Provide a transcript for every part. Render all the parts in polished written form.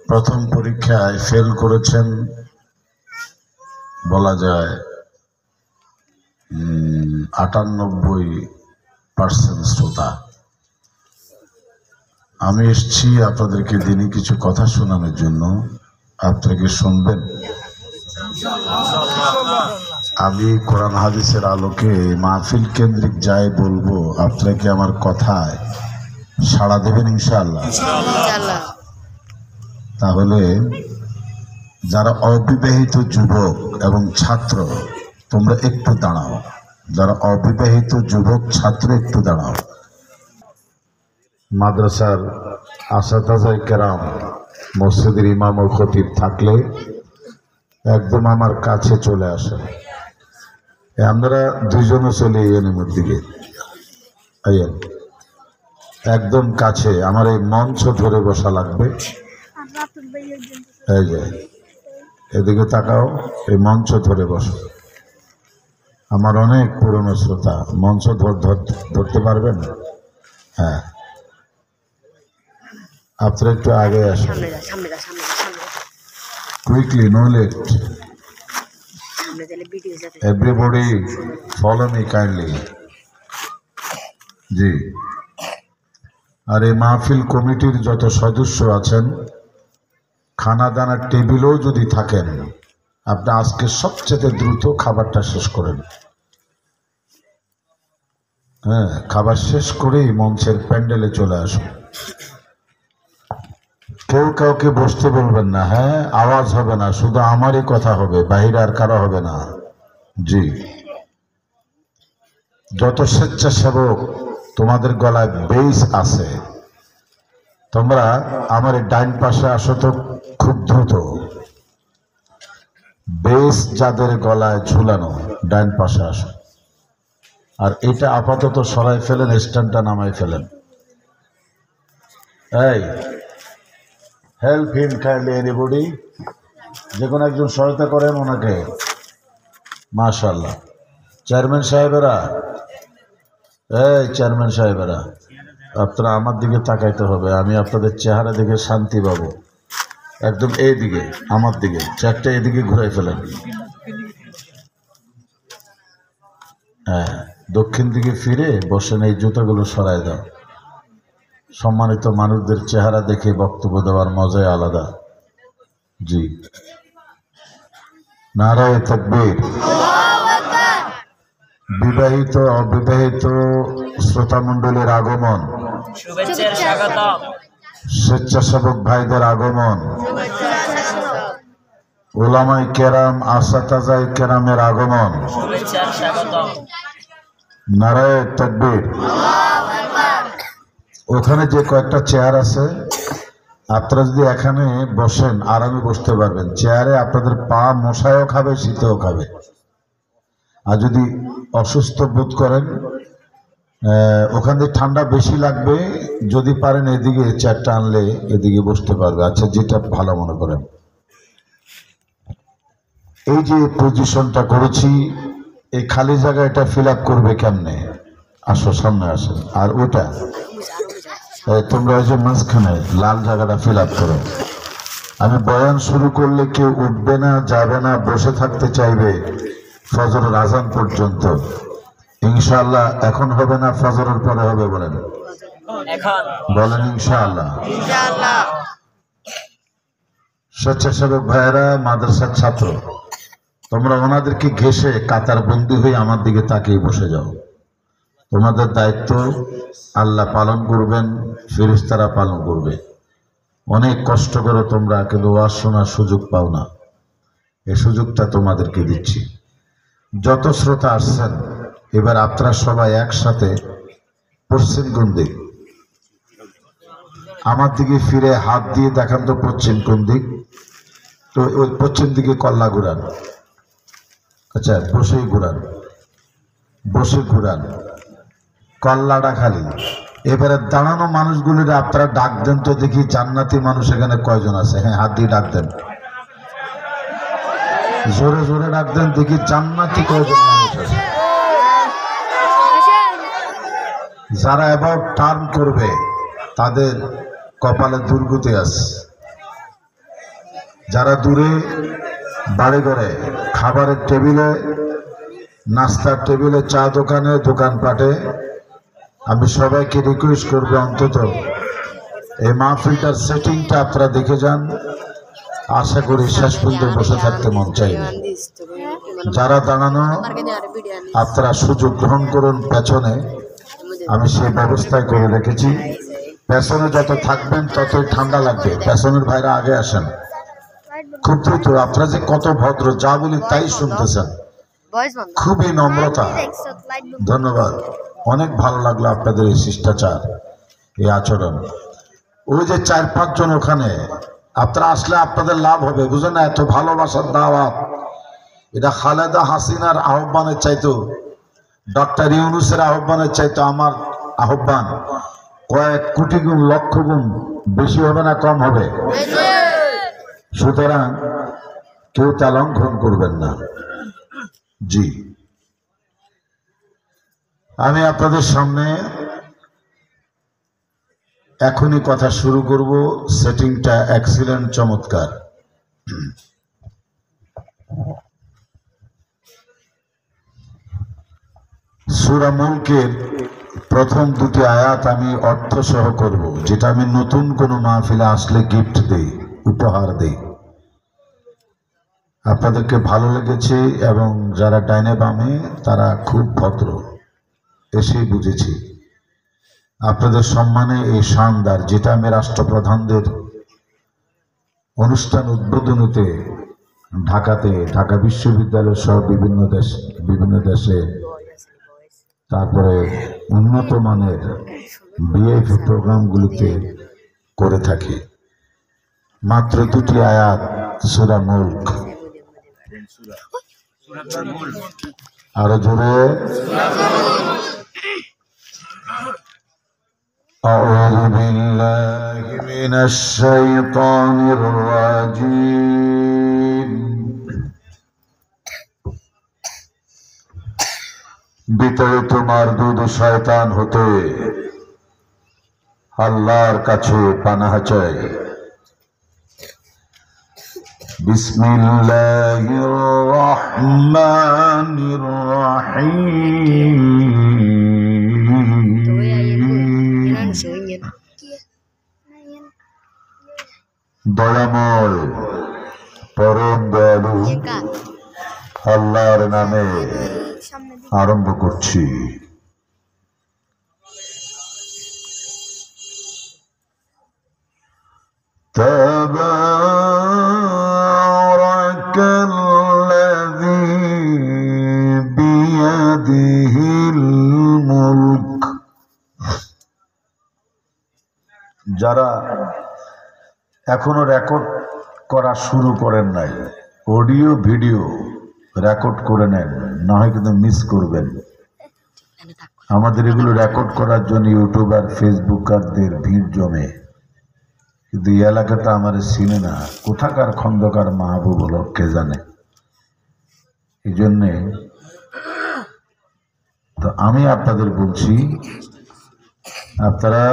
প্রথম পরীক্ষায় ফেল করেছেন বলা যায় 98% শ্রোতা। আমি এসেছি আপনাদেরকে দিনই কিছু কথা শোনানোর জন্য। আপনারা কি শুনবেন? আমি কোরআন হাদিসের আলোকে মাহফিল কেন্দ্রিক যাই বলবো, আপনারা কি আমার কথায় সাড়া দেবেন ইনশাআল্লাহ? তাহলে যারা অবিবাহিত যুবক এবং ছাত্র, তোমরা একটু দাঁড়াও। যারা অবিবাহিত যুবক ছাত্র একটু দাঁড়াও। মাদ্রাসার আসাতাজায়ে কেরাম, মসজিদের ইমাম ও খতিব থাকলে একদম আমার কাছে চলে আসেন। আমরা দুইজনও চলে এনের দিকে আইয়েন, একদম কাছে। আমার এই মঞ্চ ধরে বসা লাগবে। এই যে এদিকে তাকাও, এই মঞ্চ ধরে বসো। আমার অনেক পুরনো শ্রোতা, মঞ্চ ধরতে পারবেন? হ্যাঁ, আপনারা একটু আগে আসেন, quickly, no late. Everybody follow me kindly. জি, আর এই মাহফিল কমিটির যত সদস্য আছেন, খানা দানার টেবিলেও যদি থাকেন, আপনি আজকে সবচেয়ে দ্রুত খাবারটা শেষ করেন। হ্যাঁ, খাবার শেষ করেই মঞ্চের প্যান্ডেলে চলে আসুন। কেউ কাউকে বসতে বলবেন না। হ্যাঁ, আওয়াজ হবে না, শুধু আমারই কথা হবে, বাহিরে আর কারো হবে না। জি, যত স্বেচ্ছাসেবক তোমাদের গলায় বেইস আছে, তোমরা আমার ডাইন পাশে আসো তো খুব দ্রুত। বেস যাদের গলায় ঝুলানো, ডাইন পাশে আসো। আর এটা আপাতত সরাই ফেলেন, স্ট্যান্ডটা নামাই ফেলেন। এই, হেল্প হিম কাইন্ডলি এনিবডি। যে কোনো একজন সহায়তা করেন ওনাকে। মাশাআল্লাহ। চেয়ারম্যান সাহেবেরা, এই চেয়ারম্যান সাহেবেরা, আপনারা আমার দিকে তাকাইতে হবে। আমি আপনাদের চেহারা দেখে শান্তি পাবো। একদম এই দিকে, আমার দিকে, চারটা এদিকে ঘুরাই ফেলেন। হ্যাঁ, দক্ষিণ দিকে ফিরে বসেন। এই জুতাগুলো সরাই দাও। সম্মানিত মানুষদের চেহারা দেখে বক্তব্য দেওয়ার মজাই আলাদা। জি, নারায়ে তাকবীর। বিবাহিত অবিবাহিত শ্রোতামণ্ডলীর আগমন, স্বেচ্ছাসেবক ভাইদের আগমন, উলামায়ে কেরাম, আসাতাজায়ে কেরামের আগমন, নারায়ে তাকবীর। ওখানে যে কয়েকটা চেয়ার আছে, আপনারা যদি এখানে বসেন আরামে বসতে পারবেন। চেয়ারে আপনাদের পা মশায়ও খাবে, শীতেও খাবে। আর যদি অসুস্থ বোধ করেন, ওখান থেকে ঠান্ডা বেশি লাগবে, যদি পারেন এদিকে চেয়ারটা আনলে এদিকে বসতে পারবে। আচ্ছা, যেটা ভালো মনে করেন। এই যে পজিশনটা করেছি, এই খালি জায়গা এটা ফিল আপ করবে কেমনে? আসো, সামনে আসেন। আর ওটা তোমরা ওই যে মাঝখানে লাল জায়গাটা ফিল আপ করো। আমি বয়ান শুরু করলে কেউ উঠবে না, যাবে না, বসে থাকতে চাইবে ফজরের আজান পর্যন্ত। ইনশাআল্লাহ এখন হবে না, ফজরের পরে হবে। বলেন বলেন ইনশাআল্লাহ। স্বেচ্ছাসেবক ভাইয়েরা, মাদ্রাসার ছাত্র, তোমরা ওনাদেরকে ঘেঁষে কাতার বন্দী হয়ে আমার দিকে তাকিয়ে বসে যাও। তোমাদের দায়িত্ব আল্লাহ পালন করবেন, ফেরেশতারা পালন করবে। অনেক কষ্ট করো তোমরা, কিন্তু ওয়াজ শোনার সুযোগ পাও না। এই সুযোগটা তোমাদেরকে দিচ্ছি। যত শ্রোতা আসছেন, এবার আপনারা সবাই একসাথে পশ্চিম কোন দিক, আমার দিকে ফিরে হাত দিয়ে দেখান তো পশ্চিম কোন দিক। তো ওই পশ্চিম দিকে কল্লা ঘুরান। আচ্ছা, বসেই ঘুরান, বসে ঘুরান, কল্লাটা খালি। এবারে দাঁড়ানো মানুষগুলির আপনারা ডাক দেন তো দেখি, জান্নাতি মানুষ এখানে কয়জন আছে? হ্যাঁ, হাত দিয়ে ডাক দেন, জোরে জোরে ডাক দেন দেখি, জান্নাতি কয়জন মানুষ আছে? যারা অ্যাবাউট টার্ন করবে তাদের কপালে দুর্গতি আছে। যারা দূরে বাড়ি ঘরে, খাবারের টেবিলে, নাস্তার টেবিলে, চা দোকানে, দোকানপাটে, আমি সবাইকে রিকোয়েস্ট করবো অন্তত এই মাহফিলটার সেটিংটা আপনারা দেখে যান। আশা করি শেষ পর্যন্ত বসে থাকতে মন চাইবে। যারা দাঁড়ানো আপনারা সুযোগ গ্রহণ করুন। পেছনে আমি সেই ব্যবস্থায় করে রেখেছি। পেছনে যত থাকবেন ততই ঠান্ডা লাগবে। পেছনের ভাইরা আগে আসেন। খুব দ্রুত। আপনারা যে কত ভদ্র, যা বলি তাই শুনতেছেন, খুবই নম্রতা। ধন্যবাদ। অনেক ভালো লাগলো আপনাদের এই শিষ্টাচার, এই আচরণ। ওই যে 4-5 জন ওখানে, আপনারা আসলে আপনাদের লাভ হবে, বুঝেন না? এত ভালোবাসার দাওয়াত, এটা খালেদা হাসিনার আহ্বানের চাইতো, ডক্টর ইউনূসের আহ্বানের চাইতো আমার আহ্বান কয়েক কোটি গুণ, লক্ষ গুণ বেশি হবে না কম হবে? সুতরাং কেউ তা লঙ্ঘন করবেন না। জি, আমি আপনাদের সামনে এখনই কথা শুরু করব। সেটিংটা এক্সিলেন্ট, চমৎকার। সূরা মুলকের প্রথম 2টি আয়াত আমি অর্থ সহ করব, যেটা আমি নতুন কোনো মাহফিলে আসলে গিফট দেই, উপহার দেই। আপনাদেরকে ভালো লেগেছে এবং যারা ডাইনে বামে তারা খুব ভদ্র, এসেই বুঝেছি। আপনাদের সম্মানে এই শানদার, যেটা আমি রাষ্ট্রপ্রধানদের অনুষ্ঠান উদ্বোধনীতে ঢাকাতে, ঢাকা বিশ্ববিদ্যালয় সহ বিভিন্ন দেশে, তারপরে উন্নত মানের ভিআইপি প্রোগ্রামগুলিতে করে থাকি। মাত্র 2টি আয়াত সূরা মুলক। আরো জোরে। আউযু বিল্লাহি মিনাশ শাইতানির রাজীম। বিতাড়িত মারদুদ শয়তান হতে আল্লাহর কাছে পানাহ চাই। বিসমিল্লাহির রহমানির রহিম। দয়াময় পরম দয়ালু আল্লাহর নামে আরম্ভ করছি। তাবারাকাল্লাযী বিয়াদিহিল মুলক। যারা এখনো রেকর্ড করা শুরু করেন নাই, অডিও ভিডিও রেকর্ড করে নেন, না হয় কিন্তু মিস করবেন। আমাদের এগুলো রেকর্ড করার জন্য ইউটিউবার, ফেসবুকারদের ভিড় জমে, কিন্তু এই এলাকাটা আমার চিনে না, কোথাকার খন্দকার মাহবুব হল কে জানে। এই জন্যে তো আমি আপনাদের বলছি, আপনারা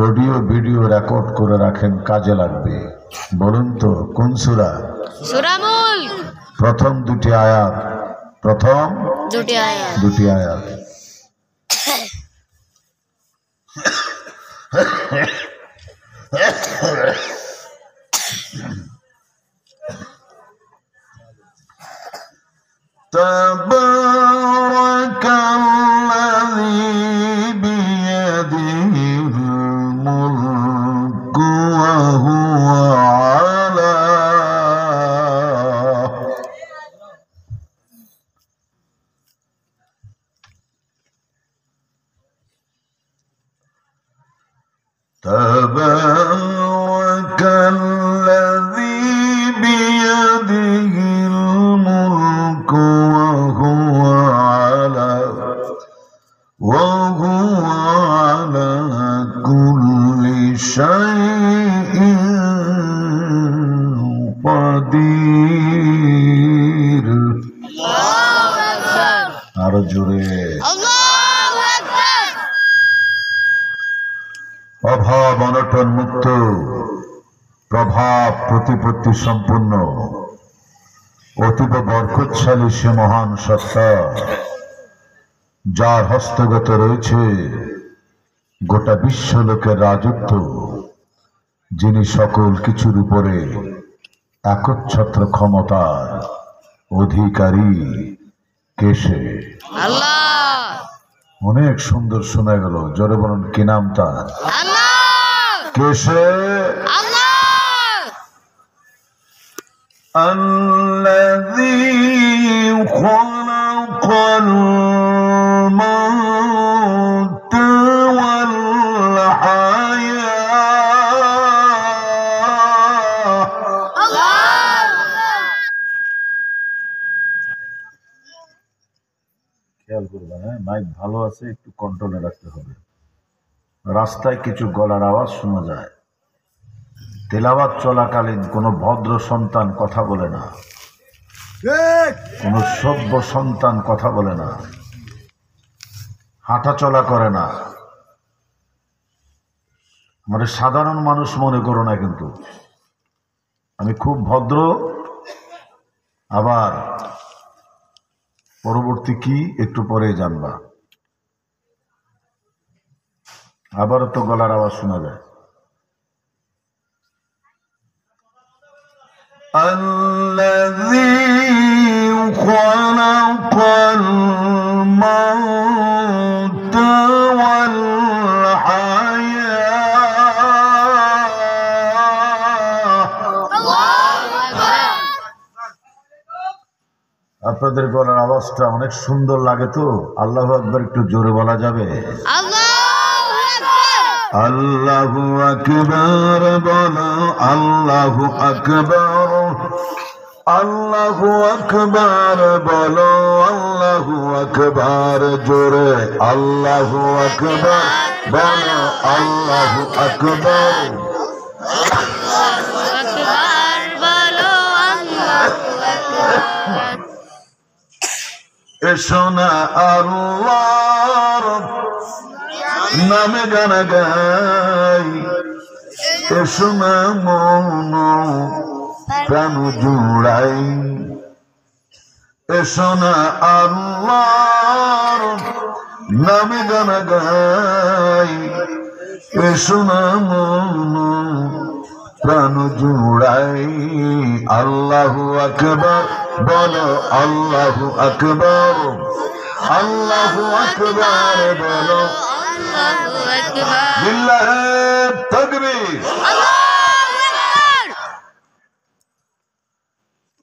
অডিও ভিডিও রেকর্ড করে রাখেন, কাজে লাগবে। বলুন তো কোন সূরা? সূরা মুলক। প্রথম 2টি আয়াত। প্রথম 2টি আয়াত। তাবারাকাল্লাযী বিয়াদিহিল মুলকু ওয়া হুয়া আলা তাবারাকাল্লাযী বিয়াদিহিল মুলকু ওয়া হুয়া আলা কুল্লি শাইইন কাদির। আরো জোরে। আল্লাহু আকবার। অভাব অনটন মুক্ত, প্রভাব প্রতিপত্তি সম্পন্ন, অতীব বরকতশালী সে মহান সত্তা, যার হস্তগত রয়েছে গোটা বিশ্ব লোকের রাজত্ব, যিনি সকল কিছুর উপরে একচ্ছত্র ক্ষমতার অধিকারী। কে সে? আল্লাহ। অনেক সুন্দর শোনা গেল, জোরে বলুন কি নাম তার? আল্লাহ। কে সে? আল্লাহ। الذي خلق الموت والحياة। খেয়াল করবেন, হ্যাঁ, মাইক ভালো আছে, একটু কন্ট্রোলে রাখতে হবে। রাস্তায় কিছু গলার আওয়াজ শোনা যায়। তেলাওয়াত চলাকালীন কোনো ভদ্র সন্তান কথা বলে না, কোনো সভ্য সন্তান কথা বলে না, হাঁটা চলা করে না। আমাদের সাধারণ মানুষ মনে করো না, কিন্তু আমি খুব ভদ্র। আবার পরবর্তী কি একটু পরে জানবা। আবারও তো গলার আওয়াজ শোনা যায়। الذي خلق الموت والحياة। আপনাদের গলার আওয়াজটা অনেক সুন্দর লাগে, তো আল্লাহু আকবার একটু জোরে বলা যাবে? আল্লাহু আকবার বলো, আল্লাহু আকবার, আল্লাহু আকবার বলো, আল্লাহু আকবার জোরে, আল্লাহু আকবার বলো, আল্লাহু আকবার। এসো না আল্লাহর নামে গান গাই, এসো না মন প্রাণ জুড়াই, এসো না আল্লাহর নামে গান গাই, এসো না মন প্রাণ জুড়াই। আল্লাহু আকবার বলো, আল্লাহু আকবার, আল্লাহু আকবার বলো, লিল্লাহি তাকবীর।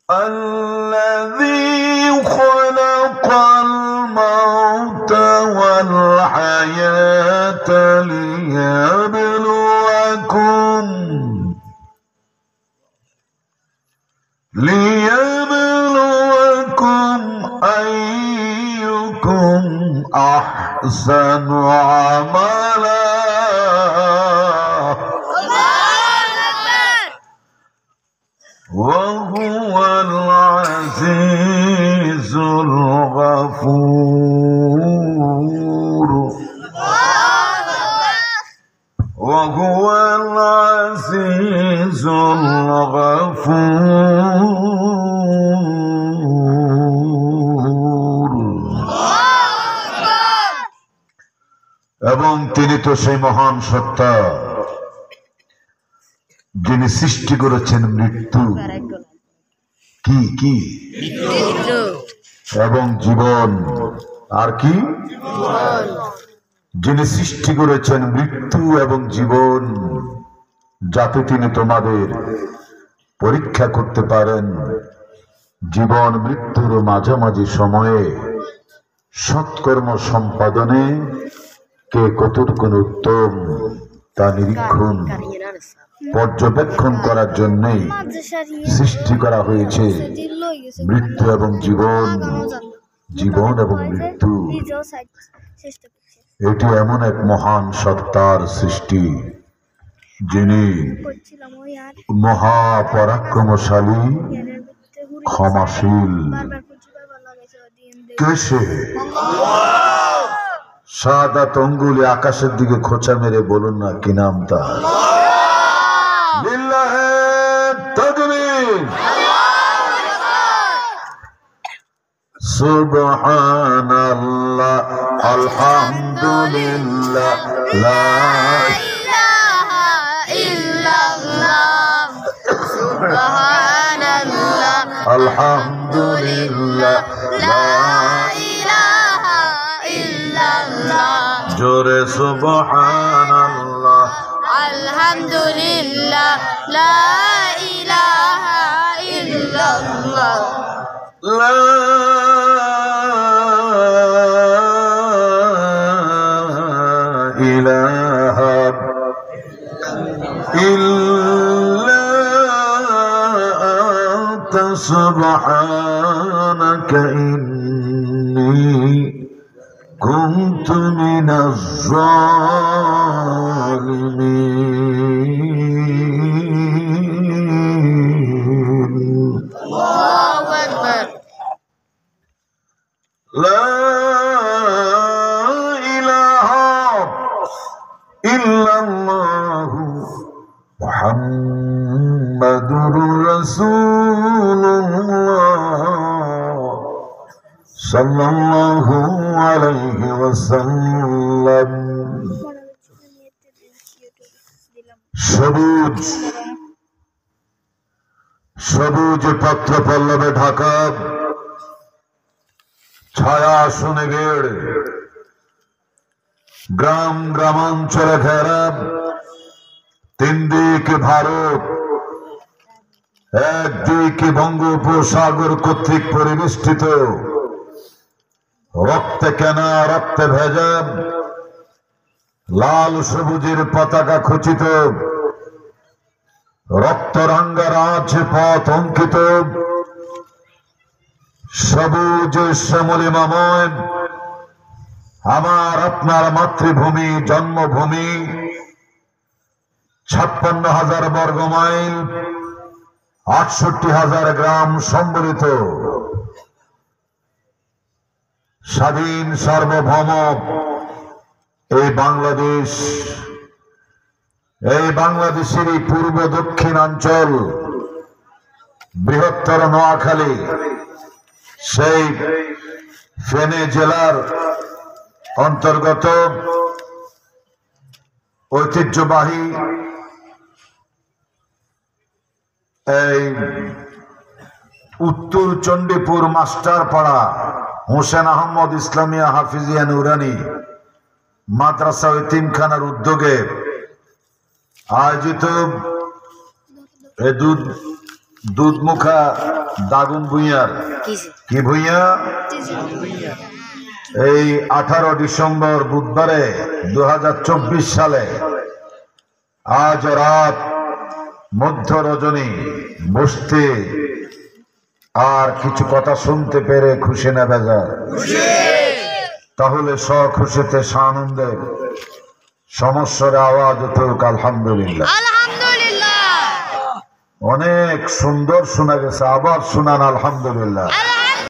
الذي خلق الموت والحياة ليبلوكم أيكم أحسن عملا وهو العزيز الغفور، وهو العزيز الغفور। এবং তিনি তো সেই মহান সত্তা যিনি সৃষ্টি করেছেন মৃত্যু, কি কি এবং জীবন, আর কি, যিনি সৃষ্টি করেছেন মৃত্যু এবং জীবন, যাতে তিনি তোমাদের পরীক্ষা করতে পারেন জীবন মৃত্যুর মাঝামাঝি সময়ে সৎকর্ম সম্পাদনে কে কতটুকু উত্তম তা নিরীক্ষণ পর্যবেক্ষণ করার জন্যই সৃষ্টি করা হয়েছে মৃত্যু এবং জীবন, জীবন এবং মৃত্যু। এটি এমন এক মহান সত্তার সৃষ্টি যিনি মহাপরাক্রমশালী, ক্ষমাশীল। কে সে? সাদাত অঙ্গুলি আকাশের দিকে খোঁচা মেরে বলুন না কি নাম তার? লিল্লাহে তাকবীর। সুবহানাল্লাহ, আলহামদুলিল্লাহ, লা ইলাহা ইল্লাল্লাহ সুবহানাল্লাহ আলহামদুলিল্লাহ, লা ইলাহা ইল্লাল্লাহ জোরে সুবহানাল্লাহ, আলহামদুলিল্লাহ লা ইলাহা ইল্লাল্লাহ লা ইলাহা ইল্লা আনতা সুবহানাকা ইন্নী কুনতু মিনাজ জালিমিন। আল্লাহু আকবার লা ইলাহা ইল্লাল্লাহু মুহাম্মাদুর রাসূলুল্লাহ সাল্লাল্লাহু আলাইহি ওয়াসাল্লাম। সবুজ সবুজ পত্র পল্লবে ঢাকা, ছায়া শুনে গেড়, গ্রাম গ্রামাঞ্চলে ঘেরা, তিন দিকে ভারত, একদিকে বঙ্গোপসাগর কর্তৃক পরিবেষ্টিত, রক্তে কেনা রক্তে ভেজা লাল সবুজের পতাকা খচিত, রক্তরাঙ্গার আছে পথ অঙ্কিত, সবুজ শ্যামলিমাময় আমার আপনার মাতৃভূমি, জন্মভূমি, 56,000 বর্গ মাইল, 68,000 গ্রাম সম্বলিত স্বাধীন সার্বভৌম এই বাংলাদেশ, এই বাংলাদেশেরই পূর্ব দক্ষিণাঞ্চল, বৃহত্তর নোয়াখালী, সেই ফেনী জেলার অন্তর্গত ঐতিহ্যবাহী এই উত্তর চণ্ডীপুর মাস্টারপাড়া হোসেন আহমদ ইসলামিয়া হাফিজিয়া নুরানি মাদ্রাসা এতিমখানার উদ্যোগে আয়োজিত দুধমুখা দাগুন ভূঁইয়ার কি ভূঁইয়া এই 18 ডিসেম্বর বুধবারে 2024 সালে আজ রাত মধ্য রজনী বসতে আর কিছু কথা শুনতে পেরে খুশি না বেজার? তাহলে সখুশিতে সানন্দে সমস্যার আওয়াজ উঠুক আলহামদুলিল্লাহ। আলহামদুলিল্লাহ অনেক সুন্দর শোনা গেছে, আবার শুনান আলহামদুলিল্লাহ।